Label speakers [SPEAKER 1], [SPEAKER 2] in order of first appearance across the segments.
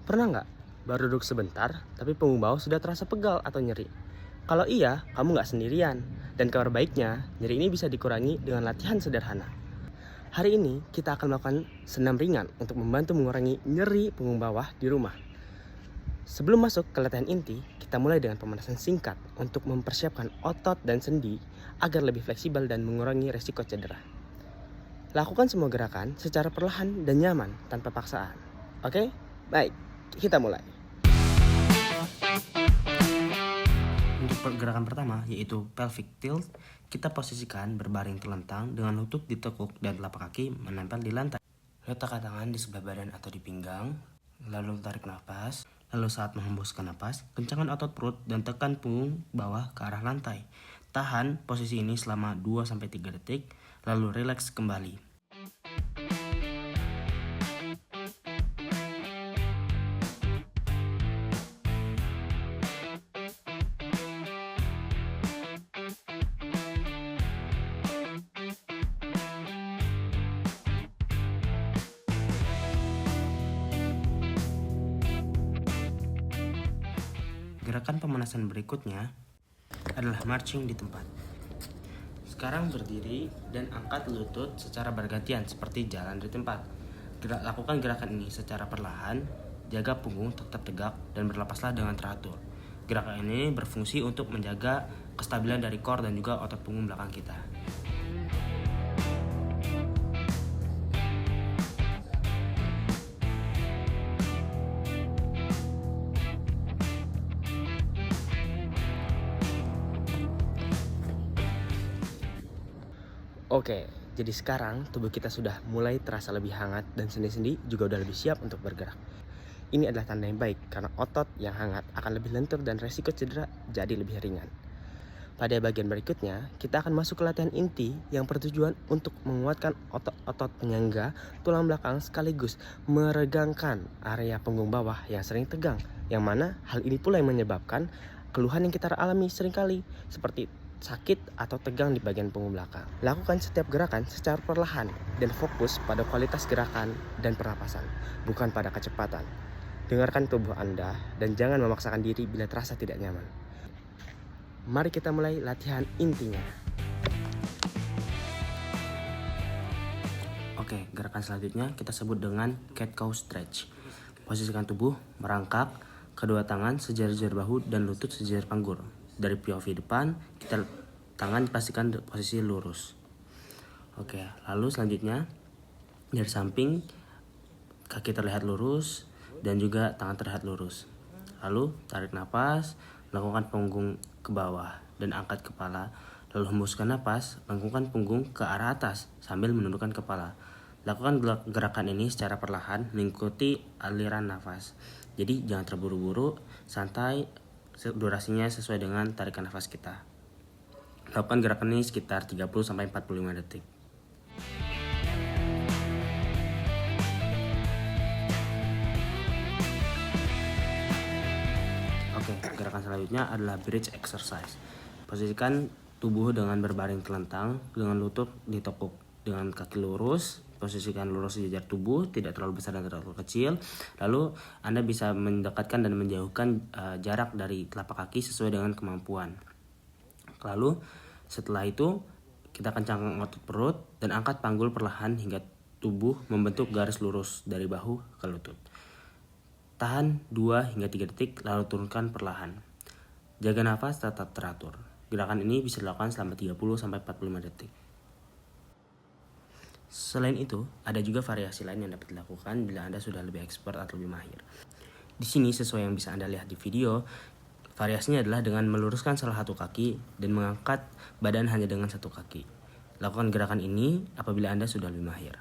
[SPEAKER 1] Pernah nggak baru duduk sebentar, tapi punggung bawah sudah terasa pegal atau nyeri? Kalau iya, kamu nggak sendirian. Dan kabar baiknya, nyeri ini bisa dikurangi dengan latihan sederhana. Hari ini, kita akan melakukan senam ringan untuk membantu mengurangi nyeri punggung bawah di rumah. Sebelum masuk ke latihan inti, kita mulai dengan pemanasan singkat untuk mempersiapkan otot dan sendi agar lebih fleksibel dan mengurangi resiko cedera. Lakukan semua gerakan secara perlahan dan nyaman tanpa paksaan. Oke? Baik, kita mulai. Untuk gerakan pertama, yaitu pelvic tilt, kita posisikan berbaring terlentang dengan lutut ditekuk dan telapak kaki menempel di lantai. Letakkan tangan di sebelah badan atau di pinggang, lalu tarik nafas. Lalu saat menghembuskan nafas, kencangkan otot perut dan tekan punggung bawah ke arah lantai. Tahan posisi ini selama 2-3 detik, lalu rileks kembali. Gerakan pemanasan berikutnya adalah marching di tempat. Sekarang berdiri dan angkat lutut secara bergantian seperti jalan di tempat. Lakukan gerakan ini secara perlahan, jaga punggung tetap tegak dan berlepaslah dengan teratur. Gerakan ini berfungsi untuk menjaga kestabilan dari core dan juga otot punggung belakang kita. Oke, jadi sekarang tubuh kita sudah mulai terasa lebih hangat dan sendi-sendi juga udah lebih siap untuk bergerak. Ini adalah tanda yang baik karena otot yang hangat akan lebih lentur dan resiko cedera jadi lebih ringan. Pada bagian berikutnya, kita akan masuk ke latihan inti yang bertujuan untuk menguatkan otot-otot penyangga tulang belakang sekaligus meregangkan area punggung bawah yang sering tegang. Yang mana hal ini pula yang menyebabkan keluhan yang kita alami seringkali seperti sakit atau tegang di bagian punggung belakang. Lakukan setiap gerakan secara perlahan dan fokus pada kualitas gerakan dan pernapasan, bukan pada kecepatan. Dengarkan tubuh Anda dan jangan memaksakan diri bila terasa tidak nyaman. Mari kita mulai latihan intinya. Oke, gerakan selanjutnya kita sebut dengan cat cow stretch. Posisikan tubuh merangkak, kedua tangan sejajar bahu dan lutut sejajar panggul. Dari POV depan, tangan pastikan posisi lurus. Oke, lalu selanjutnya dari samping kaki terlihat lurus dan juga tangan terlihat lurus. Lalu tarik nafas, lakukan punggung ke bawah dan angkat kepala. Lalu hembuskan nafas, lengkungkan punggung ke arah atas sambil menundukkan kepala. Lakukan gerakan ini secara perlahan mengikuti aliran nafas. Jadi jangan terburu-buru, santai, durasinya sesuai dengan tarikan nafas kita. Lakukan gerakan ini sekitar 30-45 detik. Oke, gerakan selanjutnya adalah bridge exercise. Posisikan tubuh dengan berbaring telentang, dengan lutut ditekuk, dengan kaki lurus. Posisikan lurus sejajar tubuh, tidak terlalu besar dan terlalu kecil. Lalu Anda bisa mendekatkan dan menjauhkan jarak dari telapak kaki sesuai dengan kemampuan. Lalu setelah itu kita kencangkan otot perut dan angkat panggul perlahan hingga tubuh membentuk garis lurus dari bahu ke lutut. Tahan 2-3 detik lalu turunkan perlahan. Jaga nafas tetap teratur. Gerakan ini bisa dilakukan selama 30-45 detik. Selain itu, ada juga variasi lain yang dapat dilakukan bila Anda sudah lebih expert atau lebih mahir. Di sini sesuai yang bisa Anda lihat di video, variasinya adalah dengan meluruskan salah satu kaki dan mengangkat badan hanya dengan satu kaki. Lakukan gerakan ini apabila Anda sudah lebih mahir.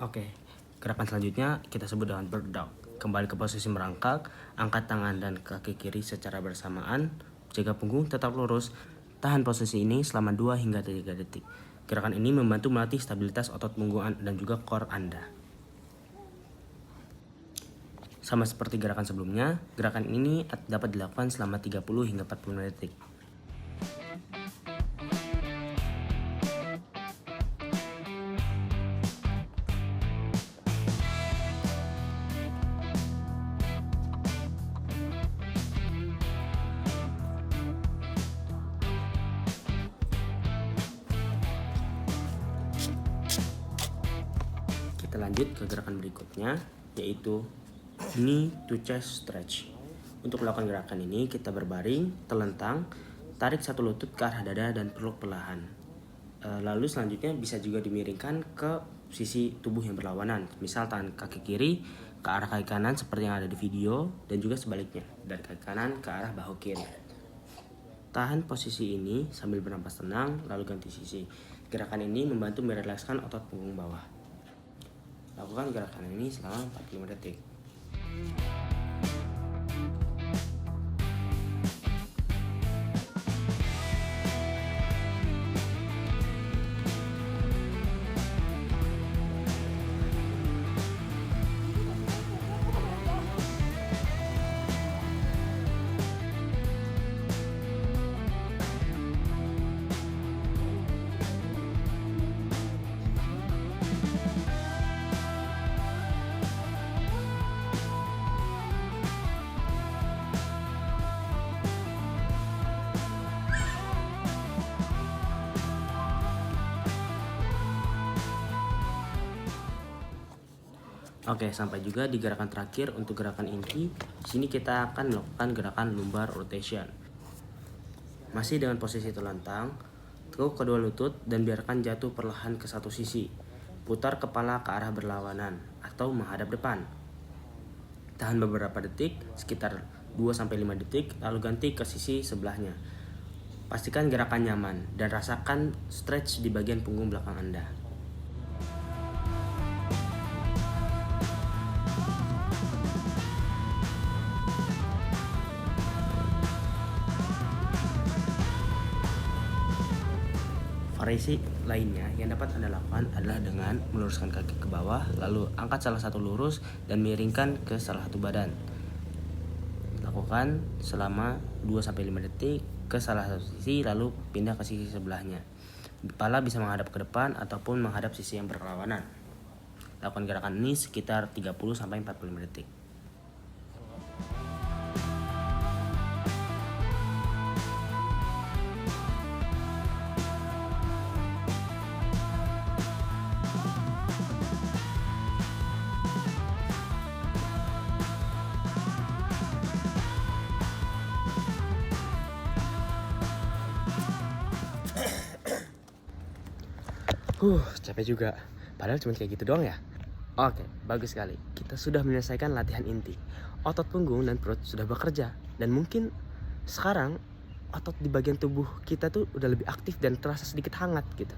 [SPEAKER 1] Oke, gerakan selanjutnya kita sebut dengan bird dog. Kembali ke posisi merangkak, angkat tangan dan kaki kiri secara bersamaan, jaga punggung tetap lurus. Tahan posisi ini selama 2 hingga 3 detik. Gerakan ini membantu melatih stabilitas otot punggung dan juga core Anda. Sama seperti gerakan sebelumnya, gerakan ini dapat dilakukan selama 30 hingga 45 detik. Kita lanjut ke gerakan berikutnya, yaitu knee to chest stretch. Untuk melakukan gerakan ini, kita berbaring, telentang, tarik satu lutut ke arah dada dan peluk perlahan. Lalu selanjutnya bisa juga dimiringkan ke sisi tubuh yang berlawanan. Misal tangan kaki kiri ke arah kaki kanan seperti yang ada di video, dan juga sebaliknya, dari kaki kanan ke arah bahu kiri. Tahan posisi ini sambil bernapas tenang, lalu ganti sisi. Gerakan ini membantu merelakskan otot punggung bawah. Lakukan gerakan ini selama 45 detik. Oke, sampai juga di gerakan terakhir untuk gerakan inti. Di sini kita akan melakukan gerakan lumbar rotation. Masih dengan posisi telentang, tekuk kedua lutut dan biarkan jatuh perlahan ke satu sisi. Putar kepala ke arah berlawanan atau menghadap depan. Tahan beberapa detik, sekitar 2-5 detik, lalu ganti ke sisi sebelahnya. Pastikan gerakan nyaman dan rasakan stretch di bagian punggung belakang Anda. Variasi lainnya yang dapat Anda lakukan adalah dengan meluruskan kaki ke bawah, lalu angkat salah satu lurus dan miringkan ke salah satu badan. Lakukan selama 2-5 detik ke salah satu sisi, lalu pindah ke sisi sebelahnya. Kepala bisa menghadap ke depan ataupun menghadap sisi yang berlawanan. Lakukan gerakan ini sekitar 30-45 detik. Capek juga. Padahal cuma kayak gitu doang ya. Oke, bagus sekali. Kita sudah menyelesaikan latihan inti. Otot punggung dan perut sudah bekerja. Dan mungkin sekarang otot di bagian tubuh kita tuh udah lebih aktif dan terasa sedikit hangat gitu.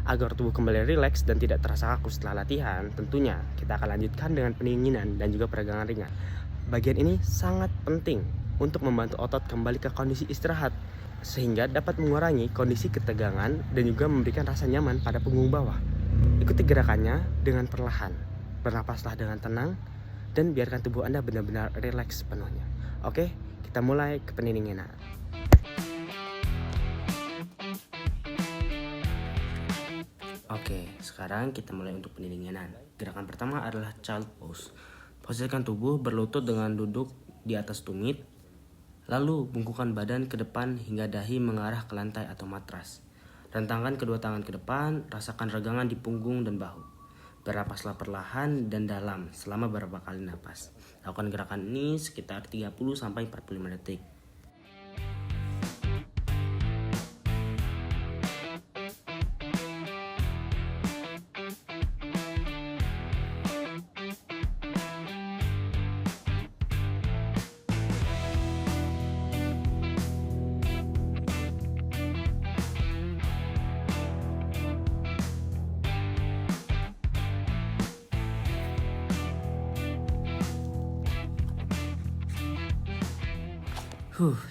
[SPEAKER 1] Agar tubuh kembali rileks dan tidak terasa kaku setelah latihan, tentunya kita akan lanjutkan dengan pendinginan dan juga peregangan ringan. Bagian ini sangat penting untuk membantu otot kembali ke kondisi istirahat, sehingga dapat mengurangi kondisi ketegangan dan juga memberikan rasa nyaman pada punggung bawah. Ikuti gerakannya dengan perlahan, bernapaslah dengan tenang, dan biarkan tubuh Anda benar-benar rileks sepenuhnya. Oke, kita mulai ke pendinginan. Oke, sekarang kita mulai untuk pendinginan. Gerakan pertama adalah child pose. Posisikan tubuh berlutut dengan duduk di atas tumit, lalu bungkukkan badan ke depan hingga dahi mengarah ke lantai atau matras. Rentangkan kedua tangan ke depan, rasakan regangan di punggung dan bahu. Bernapaslah perlahan dan dalam selama beberapa kali napas. Lakukan gerakan ini sekitar 30-45 detik.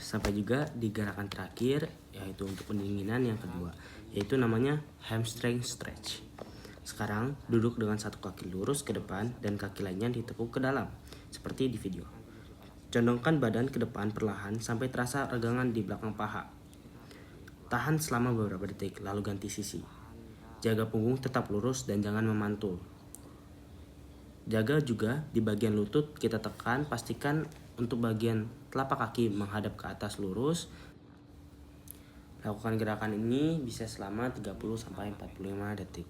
[SPEAKER 1] Sampai juga di gerakan terakhir, yaitu untuk pendinginan yang kedua, yaitu namanya hamstring stretch. Sekarang duduk dengan satu kaki lurus ke depan dan kaki lainnya ditekuk ke dalam, seperti di video. Condongkan badan ke depan perlahan sampai terasa regangan di belakang paha. Tahan selama beberapa detik, lalu ganti sisi. Jaga punggung tetap lurus dan jangan memantul. Jaga juga di bagian lutut kita tekan, pastikan untuk bagian telapak kaki menghadap ke atas lurus. Lakukan gerakan ini bisa selama 30-45 detik.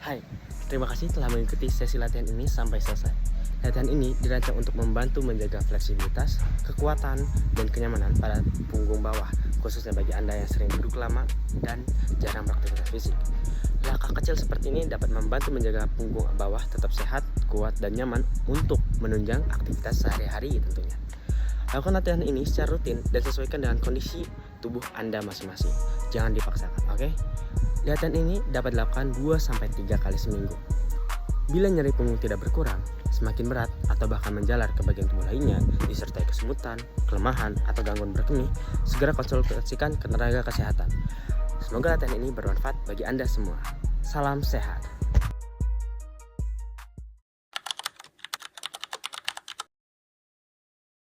[SPEAKER 1] Hai, terima kasih telah mengikuti sesi latihan ini sampai selesai. Latihan ini dirancang untuk membantu menjaga fleksibilitas, kekuatan, dan kenyamanan pada punggung bawah, khususnya bagi Anda yang sering duduk lama dan jarang beraktivitas fisik. Langkah kecil seperti ini dapat membantu menjaga punggung bawah tetap sehat, kuat, dan nyaman untuk menunjang aktivitas sehari-hari tentunya. Lakukan latihan ini secara rutin dan sesuaikan dengan kondisi tubuh Anda masing-masing. Jangan dipaksakan, oke? Latihan ini dapat dilakukan 2-3 kali seminggu. Bila nyeri punggung tidak berkurang, semakin berat, atau bahkan menjalar ke bagian tubuh lainnya, disertai kesemutan, kelemahan, atau gangguan berkemih, segera konsultasikan ke tenaga kesehatan. Semoga latihan ini bermanfaat bagi Anda semua. Salam sehat.